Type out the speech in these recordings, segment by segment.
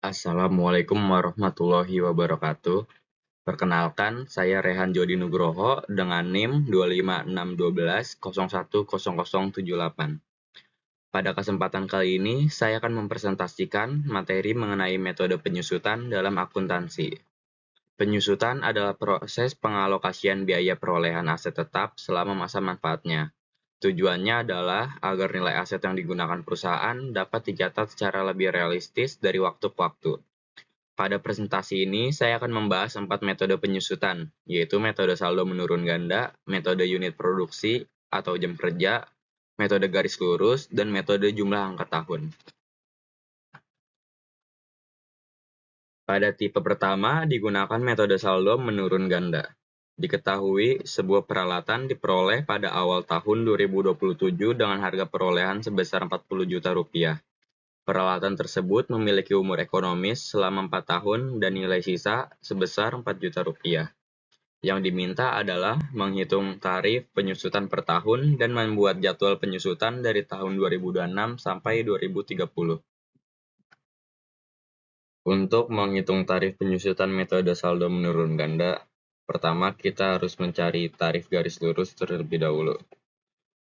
Assalamualaikum warahmatullahi wabarakatuh. Perkenalkan, saya Rehan Jody Nugroho dengan NIM 25612010078. Pada kesempatan kali ini, saya akan mempresentasikan materi mengenai metode penyusutan dalam akuntansi. Penyusutan adalah proses pengalokasian biaya perolehan aset tetap selama masa manfaatnya. Tujuannya adalah agar nilai aset yang digunakan perusahaan dapat dicatat secara lebih realistis dari waktu ke waktu. Pada presentasi ini, saya akan membahas 4 metode penyusutan, yaitu metode saldo menurun ganda, metode unit produksi atau jam kerja, metode garis lurus, dan metode jumlah angka tahun. Pada tipe pertama, digunakan metode saldo menurun ganda. Diketahui, sebuah peralatan diperoleh pada awal tahun 2027 dengan harga perolehan sebesar 40 juta rupiah. Peralatan tersebut memiliki umur ekonomis selama 4 tahun dan nilai sisa sebesar 4 juta rupiah. Yang diminta adalah menghitung tarif penyusutan per tahun dan membuat jadwal penyusutan dari tahun 2026 sampai 2030. Untuk menghitung tarif penyusutan metode saldo menurun ganda, pertama kita harus mencari tarif garis lurus terlebih dahulu.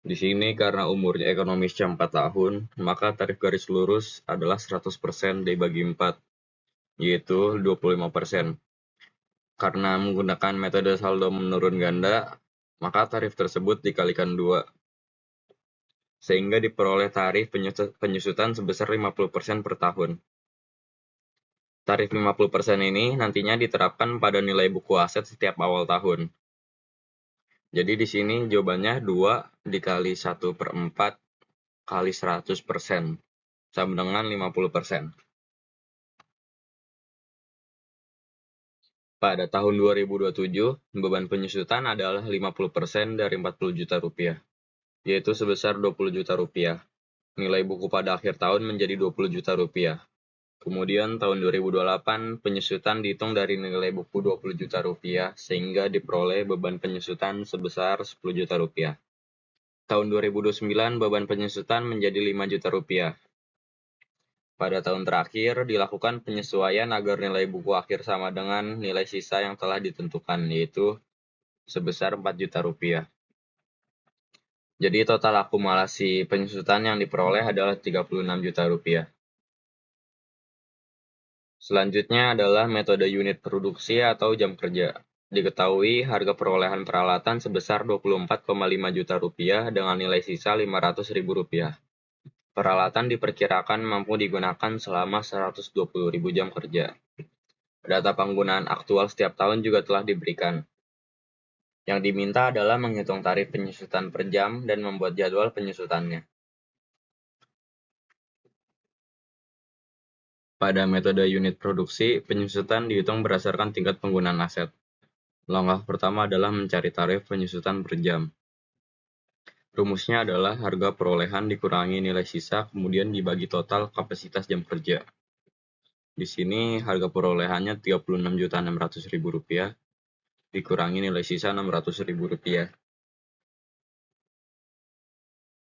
Di sini karena umurnya ekonomisnya 4 tahun, maka tarif garis lurus adalah 100% dibagi 4, yaitu 25%. Karena menggunakan metode saldo menurun ganda, maka tarif tersebut dikalikan 2, sehingga diperoleh tarif penyusutan sebesar 50% per tahun. Tarif 50% ini nantinya diterapkan pada nilai buku aset setiap awal tahun. Jadi di sini jawabannya 2 dikali 1/4 kali 100%, sama dengan 50%. Pada tahun 2027, beban penyusutan adalah 50% dari 40 juta rupiah, yaitu sebesar 20 juta rupiah. Nilai buku pada akhir tahun menjadi 20 juta rupiah. Kemudian tahun 2028 penyusutan dihitung dari nilai buku 20 juta rupiah sehingga diperoleh beban penyusutan sebesar 10 juta rupiah. Tahun 2029 beban penyusutan menjadi 5 juta rupiah. Pada tahun terakhir dilakukan penyesuaian agar nilai buku akhir sama dengan nilai sisa yang telah ditentukan, yaitu sebesar 4 juta rupiah. Jadi total akumulasi penyusutan yang diperoleh adalah 36 juta rupiah. Selanjutnya adalah metode unit produksi atau jam kerja. Diketahui harga perolehan peralatan sebesar 24,5 juta rupiah dengan nilai sisa 500 ribu rupiah. Peralatan diperkirakan mampu digunakan selama 120 ribu jam kerja. Data penggunaan aktual setiap tahun juga telah diberikan. Yang diminta adalah menghitung tarif penyusutan per jam dan membuat jadwal penyusutannya. Pada metode unit produksi, penyusutan dihitung berdasarkan tingkat penggunaan aset. Langkah pertama adalah mencari tarif penyusutan per jam. Rumusnya adalah harga perolehan dikurangi nilai sisa kemudian dibagi total kapasitas jam kerja. Di sini harga perolehannya 36.600.000 rupiah dikurangi nilai sisa 600.000 rupiah.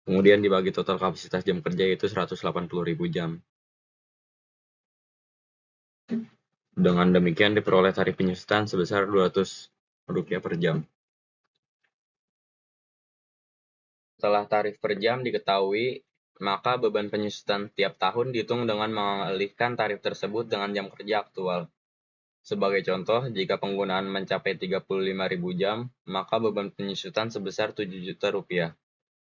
Kemudian dibagi total kapasitas jam kerja yaitu 180.000 jam. Dengan demikian diperoleh tarif penyusutan sebesar 200 rupiah per jam. Setelah tarif per jam diketahui, maka beban penyusutan tiap tahun dihitung dengan mengalihkan tarif tersebut dengan jam kerja aktual. Sebagai contoh, jika penggunaan mencapai 35.000 jam, maka beban penyusutan sebesar 7 juta rupiah.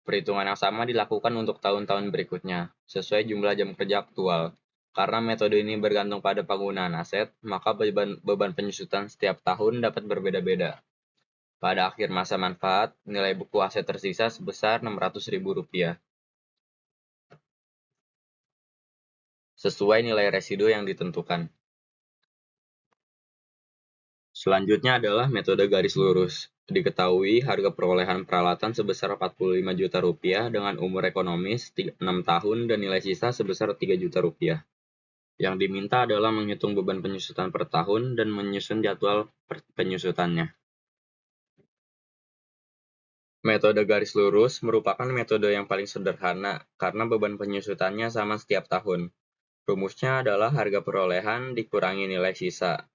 Perhitungan yang sama dilakukan untuk tahun-tahun berikutnya, sesuai jumlah jam kerja aktual. Karena metode ini bergantung pada penggunaan aset, maka beban penyusutan setiap tahun dapat berbeda-beda. Pada akhir masa manfaat, nilai buku aset tersisa sebesar 600.000 rupiah. Sesuai nilai residu yang ditentukan. Selanjutnya adalah metode garis lurus. Diketahui harga perolehan peralatan sebesar 45 juta rupiah dengan umur ekonomis 6 tahun dan nilai sisa sebesar 3 juta rupiah. Yang diminta adalah menghitung beban penyusutan per tahun dan menyusun jadwal penyusutannya. Metode garis lurus merupakan metode yang paling sederhana karena beban penyusutannya sama setiap tahun. Rumusnya adalah harga perolehan dikurangi nilai sisa,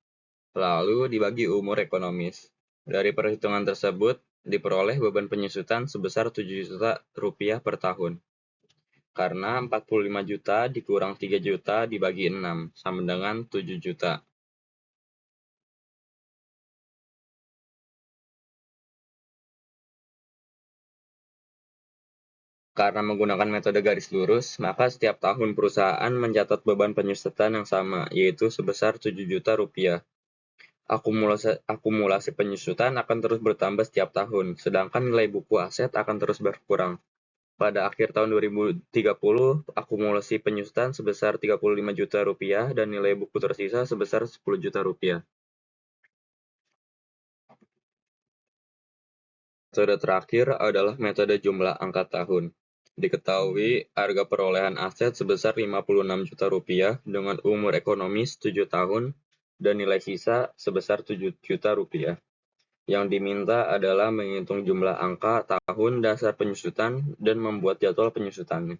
lalu dibagi umur ekonomis. Dari perhitungan tersebut, diperoleh beban penyusutan sebesar 7 juta rupiah per tahun. Karena 45 juta dikurang 3 juta dibagi 6, sama dengan 7 juta. Karena menggunakan metode garis lurus, maka setiap tahun perusahaan mencatat beban penyusutan yang sama, yaitu sebesar 7 juta rupiah. Akumulasi penyusutan akan terus bertambah setiap tahun, sedangkan nilai buku aset akan terus berkurang. Pada akhir tahun 2030, akumulasi penyusutan sebesar 35 juta rupiah dan nilai buku tersisa sebesar 10 juta rupiah. Metode terakhir adalah metode jumlah angka tahun. Diketahui harga perolehan aset sebesar 56 juta rupiah dengan umur ekonomis 7 tahun dan nilai sisa sebesar 7 juta rupiah. Yang diminta adalah menghitung jumlah angka tahun dasar penyusutan dan membuat jadwal penyusutannya.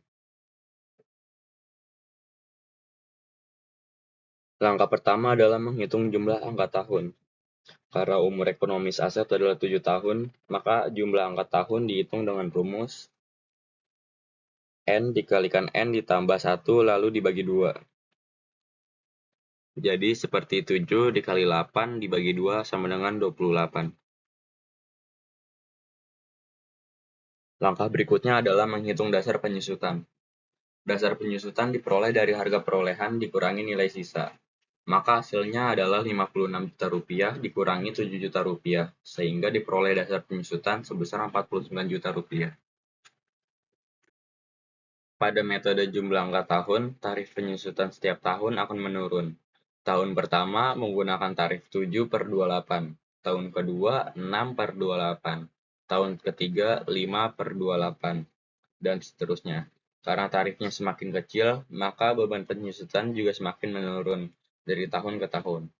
Langkah pertama adalah menghitung jumlah angka tahun. Karena umur ekonomis aset adalah 7 tahun, maka jumlah angka tahun dihitung dengan rumus N dikalikan N ditambah 1 lalu dibagi 2. Jadi seperti 7 dikali 8 dibagi 2 sama dengan 28. Langkah berikutnya adalah menghitung dasar penyusutan. Dasar penyusutan diperoleh dari harga perolehan dikurangi nilai sisa. Maka hasilnya adalah 56 juta rupiah dikurangi 7 juta rupiah, sehingga diperoleh dasar penyusutan sebesar 49 juta rupiah. Pada metode jumlah angka tahun, tarif penyusutan setiap tahun akan menurun. Tahun pertama menggunakan tarif 7/28, tahun kedua 6/28, tahun ketiga 5/28, dan seterusnya. Karena tarifnya semakin kecil, maka beban penyusutan juga semakin menurun dari tahun ke tahun.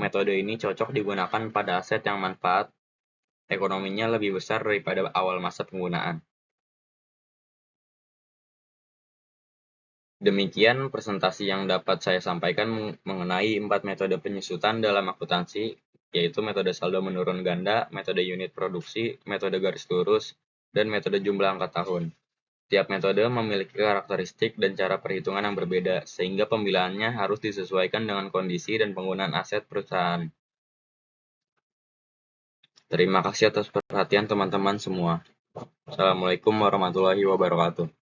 Metode ini cocok digunakan pada aset yang manfaat ekonominya lebih besar daripada awal masa penggunaan. Demikian presentasi yang dapat saya sampaikan mengenai 4 metode penyusutan dalam akuntansi, yaitu metode saldo menurun ganda, metode unit produksi, metode garis lurus, dan metode jumlah angka tahun. Tiap metode memiliki karakteristik dan cara perhitungan yang berbeda, sehingga pemilihannya harus disesuaikan dengan kondisi dan penggunaan aset perusahaan. Terima kasih atas perhatian teman-teman semua. Assalamualaikum warahmatullahi wabarakatuh.